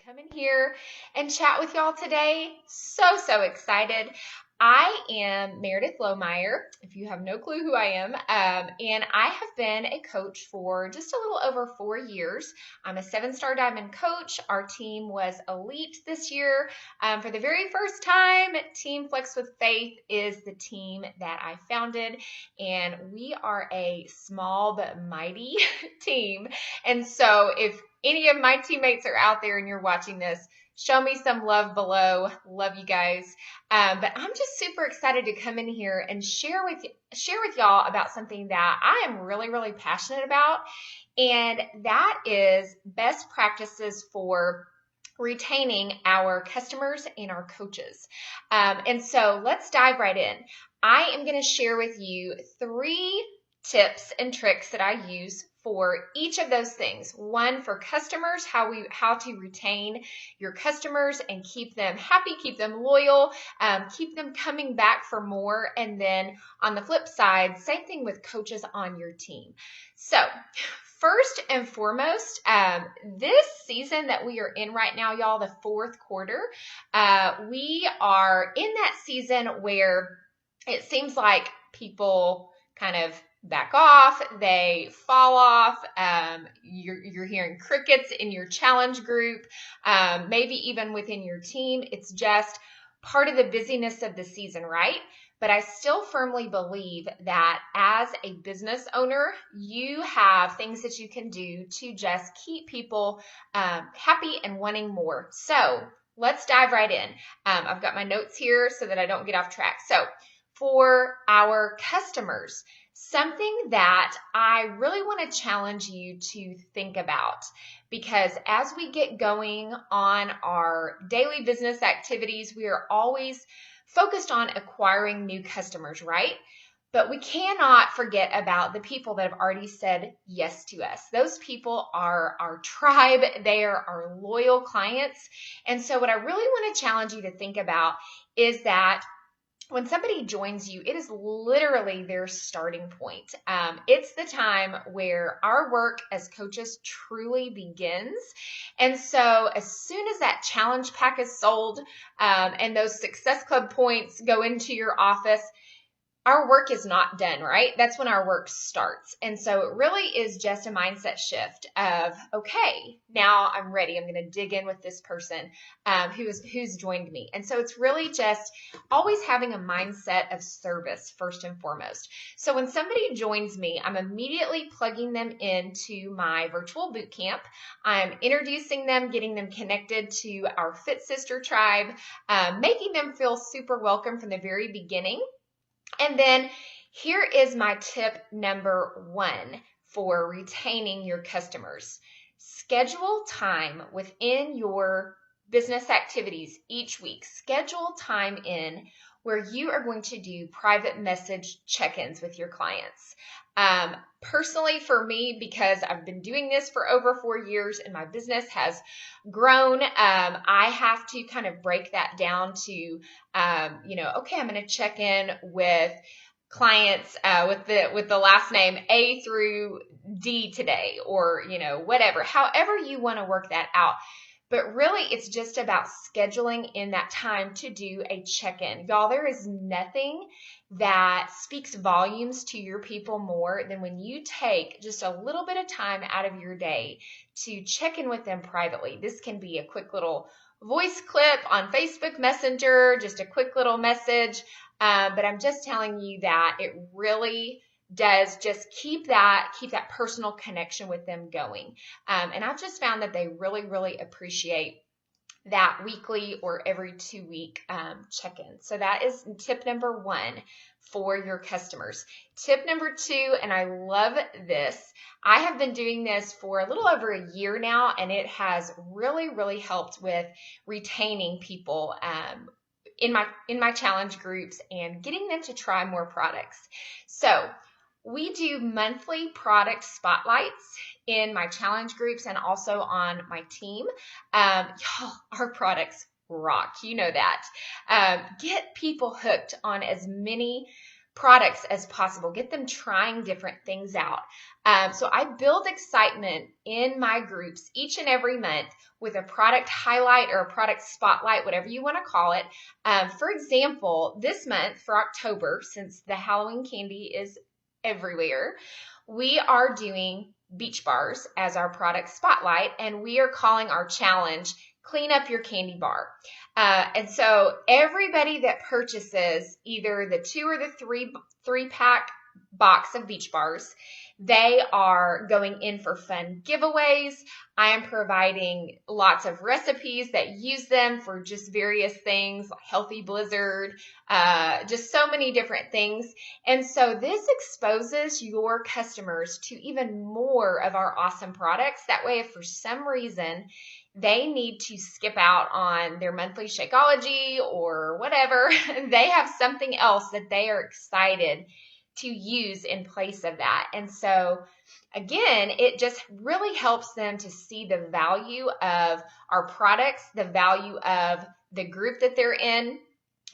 come in here and chat with y'all today. So excited. I am Meredith Lohmeyer, if you have no clue who I am, and I have been a coach for just a little over 4 years. I'm a 7-star diamond coach. Our team was elite this year. For the very first time, Team Flex with Faith is the team that I founded, and we are a small but mighty team. And so if any of my teammates are out there and you're watching this, show me some love below. Love you guys. But I'm just super excited to come in here and share with y'all about something that I am really passionate about, and that is best practices for retaining our customers and our coaches. And so let's dive right in. I am going to share with you 3 tips and tricks that I use for each of those things. One, for customers, how to retain your customers and keep them happy, keep them loyal, keep them coming back for more. And then on the flip side, same thing with coaches on your team. So first and foremost, this season that we are in right now, y'all, the 4th quarter, we are in that season where it seems like people kind of back off, they fall off, you're hearing crickets in your challenge group, maybe even within your team. It's just part of the busyness of the season, right? But I still firmly believe that as a business owner, you have things that you can do to just keep people happy and wanting more. So let's dive right in. I've got my notes here so that I don't get off track. So for our customers, something that I really want to challenge you to think about, because as we get going on our daily business activities, we are always focused on acquiring new customers, right? But we cannot forget about the people that have already said yes to us. Those people are our tribe. They are our loyal clients. And so what I really want to challenge you to think about is that when somebody joins you, it is literally their starting point. It's the time where our work as coaches truly begins. And so as soon as that challenge pack is sold, and those Success Club points go into your office, our work is not done, right? That's when our work starts. And so it really is just a mindset shift of, okay, now I'm ready. I'm going to dig in with this person who's joined me. And so it's really just always having a mindset of service first and foremost. So when somebody joins me, I'm immediately plugging them into my virtual boot camp. I'm introducing them, getting them connected to our Fit Sister tribe, making them feel super welcome from the very beginning. And then here is my tip number 1 for retaining your customers. Schedule time within your business activities each week. Schedule time in where you are going to do private message check-ins with your clients. Personally, for me, because I've been doing this for over 4 years and my business has grown, I have to kind of break that down to, okay, I'm going to check in with clients with the last name A through D today, or whatever, however you want to work that out. But really, it's just about scheduling in that time to do a check-in. Y'all, there is nothing that speaks volumes to your people more than when you take just a little bit of time out of your day to check in with them privately. This can be a quick little voice clip on Facebook Messenger, just a quick little message. But I'm just telling you that it really does just keep that personal connection with them going. And I've just found that they really appreciate that weekly or every 2-week check-in. So that is tip number 1 for your customers. Tip number 2, and I love this. I have been doing this for a little over a year now, and it has really helped with retaining people in my challenge groups and getting them to try more products. So we do monthly product spotlights in my challenge groups and also on my team. Y'all, our products rock. You know that. Get people hooked on as many products as possible. Get them trying different things out. So I build excitement in my groups each and every month with a product highlight or a product spotlight, whatever you want to call it. For example, this month for October, since the Halloween candy is everywhere, we are doing beach bars as our product spotlight, and we are calling our challenge Clean Up Your Candy Bar. And so everybody that purchases either the 2 or the 3 pack box of beach bars, they are going in for fun giveaways. I am providing lots of recipes that use them for just various things, like Healthy Blizzard, just so many different things. And so this exposes your customers to even more of our awesome products. That way, if for some reason they need to skip out on their monthly Shakeology or whatever, they have something else that they are excited to use in place of that. And so again, it just really helps them to see the value of our products, the value of the group that they're in,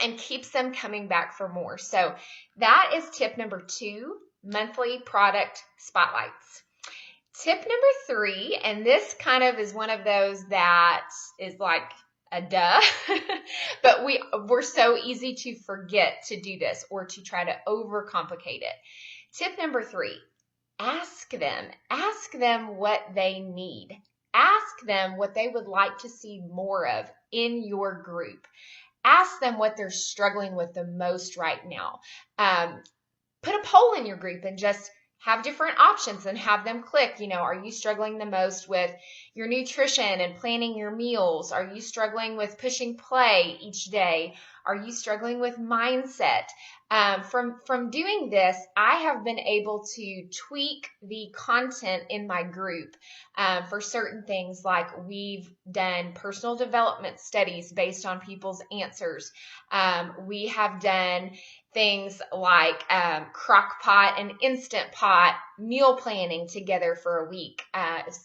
and keeps them coming back for more. So that is tip number 2, monthly product spotlights. Tip number 3, and this kind of is one of those that is like a duh, but we're so easy to forget to do this or to try to overcomplicate it. Tip number 3, ask them what they need. Ask them what they would like to see more of in your group. Ask them what they're struggling with the most right now. Put a poll in your group and just have different options and have them click. Are you struggling the most with your nutrition and planning your meals? Are you struggling with pushing play each day? Are you struggling with mindset? From doing this, I have been able to tweak the content in my group for certain things, like we've done personal development studies based on people's answers. We have done things like crock pot and instant pot meal planning together for a week.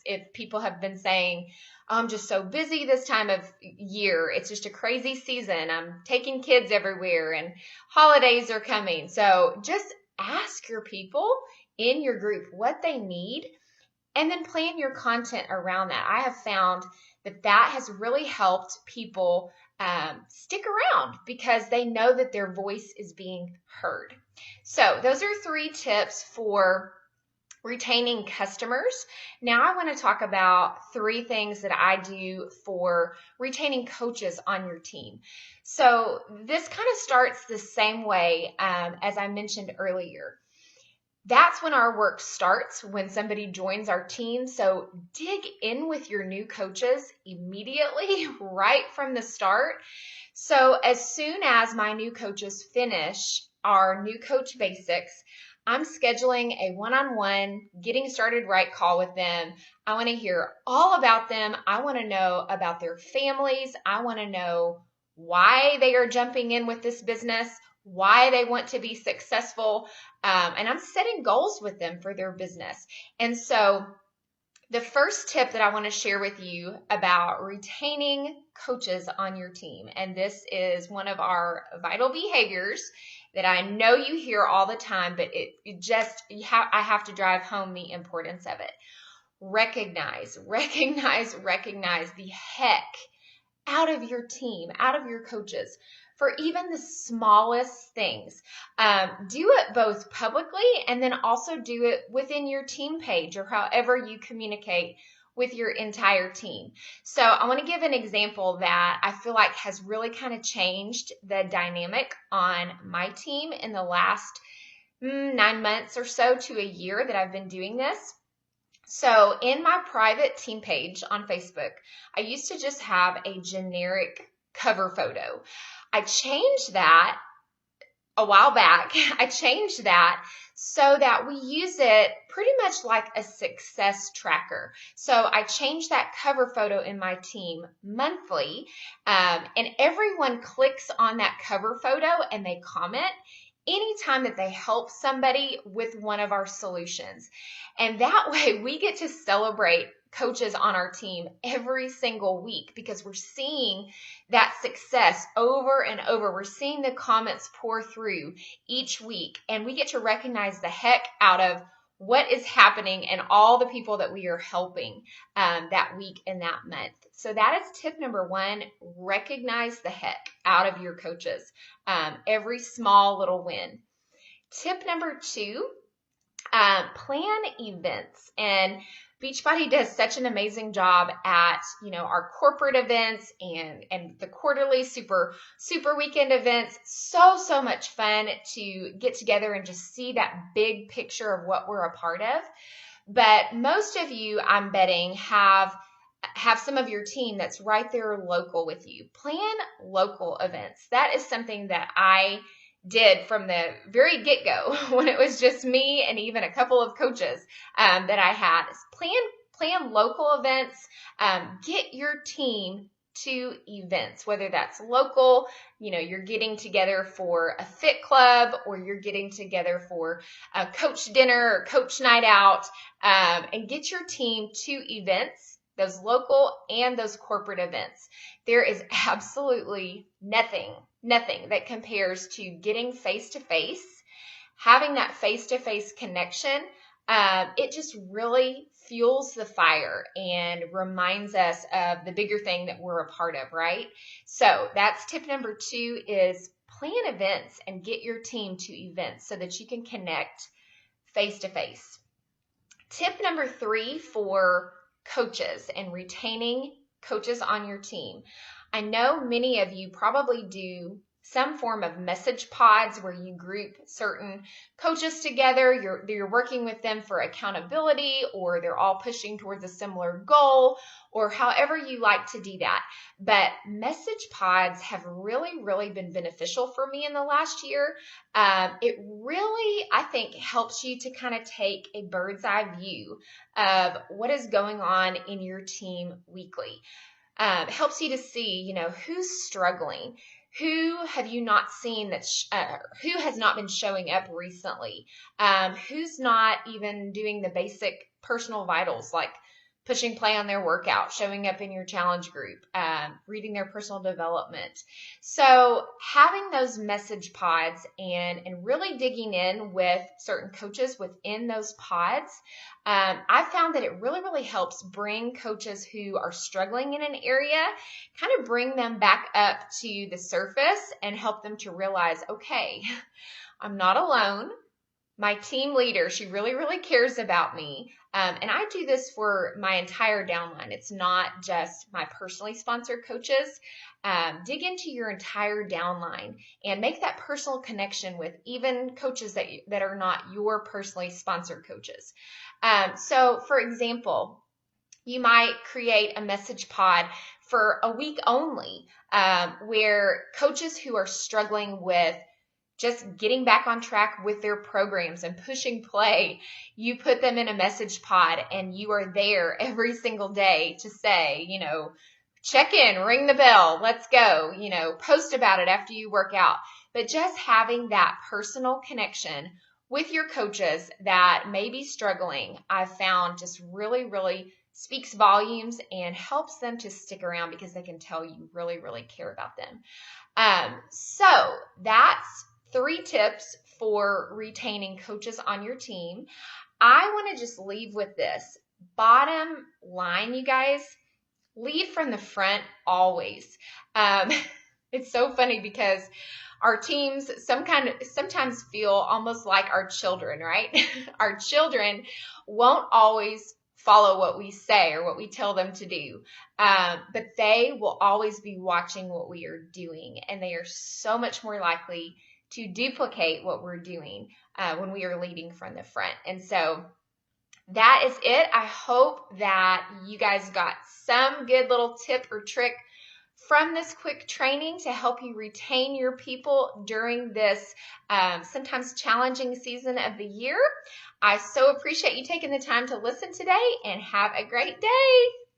If people have been saying, I'm just so busy this time of year, it's just a crazy season, I'm taking kids everywhere and holidays are coming. So just ask your people in your group what they need and then plan your content around that. I have found that has really helped people stick around because they know that their voice is being heard. So those are 3 tips for retaining customers. Now I want to talk about 3 things that I do for retaining coaches on your team. So this kind of starts the same way as I mentioned earlier. That's when our work starts, when somebody joins our team. So dig in with your new coaches immediately, right from the start. So as soon as my new coaches finish our new coach basics, I'm scheduling a one-on-one getting started right call with them. I want to hear all about them. I want to know about their families. I want to know why they are jumping in with this business, why they want to be successful. And I'm setting goals with them for their business. And so the first tip that I want to share with you about retaining coaches on your team, and this is one of our vital behaviors that I know you hear all the time, but I have to drive home the importance of it. Recognize the heck out of your team, out of your coaches, for even the smallest things. Do it both publicly and then also do it within your team page or however you communicate with your entire team. So I want to give an example that I feel like has really kind of changed the dynamic on my team in the last 9 months or so to a year that I've been doing this. So in my private team page on Facebook, I used to just have a generic cover photo. I changed that a while back. I changed that so that we use it pretty much like a success tracker. So I changed that cover photo in my team monthly, and everyone clicks on that cover photo and they comment anytime that they help somebody with one of our solutions. And that way we get to celebrate coaches on our team every single week because we're seeing that success over and over. We're seeing the comments pour through each week, and we get to recognize the heck out of what is happening and all the people that we are helping that week and that month. So that is tip number one. Recognize the heck out of your coaches. Every small little win. Tip number two, plan events. And Beachbody does such an amazing job at, our corporate events and the quarterly super weekend events. So much fun to get together and just see that big picture of what we're a part of. But most of you, I'm betting, have some of your team that's right there local with you. Plan local events. That is something that I did from the very get-go when it was just me and even a couple of coaches that I had. Plan local events. Get your team to events, whether that's local, you're getting together for a fit club, or you're getting together for a coach dinner or coach night out, and get your team to events, those local and those corporate events. There is absolutely nothing that compares to getting face-to-face, having that face-to-face connection. It just really fuels the fire and reminds us of the bigger thing that we're a part of, right? So that's tip number two, is plan events and get your team to events so that you can connect face-to-face. Tip number three for coaches and retaining coaches on your team. I know many of you probably do some form of message pods where you group certain coaches together. You're working with them for accountability, or they're all pushing towards a similar goal, or however you like to do that. But message pods have really been beneficial for me in the last year. It really, I think, helps you to kind of take a bird's eye view of what is going on in your team weekly. It helps you to see, who's struggling. Who have you not seen who has not been showing up recently? Who's not even doing the basic personal vitals, like pushing play on their workout, showing up in your challenge group, reading their personal development. So having those message pods and really digging in with certain coaches within those pods, I found that it really helps bring coaches who are struggling in an area, kind of bring them back up to the surface and help them to realize, okay, I'm not alone. My team leader, she really cares about me. And I do this for my entire downline. It's not just my personally sponsored coaches. Dig into your entire downline and make that personal connection with even coaches that are not your personally sponsored coaches. So for example, you might create a message pod for a week only, where coaches who are struggling with just getting back on track with their programs and pushing play, you put them in a message pod and you are there every single day to say, check in, ring the bell, let's go, post about it after you work out. But just having that personal connection with your coaches that may be struggling, I've found just really speaks volumes and helps them to stick around because they can tell you really care about them. So that's 3 tips for retaining coaches on your team. I want to just leave with this. Bottom line, you guys, lead from the front always. It's so funny because our teams sometimes feel almost like our children, right? Our children won't always follow what we say or what we tell them to do. But they will always be watching what we are doing, and they are so much more likely to duplicate what we're doing when we are leading from the front. And so that is it. I hope that you guys got some good little tip or trick from this quick training to help you retain your people during this sometimes challenging season of the year. I so appreciate you taking the time to listen today, and have a great day.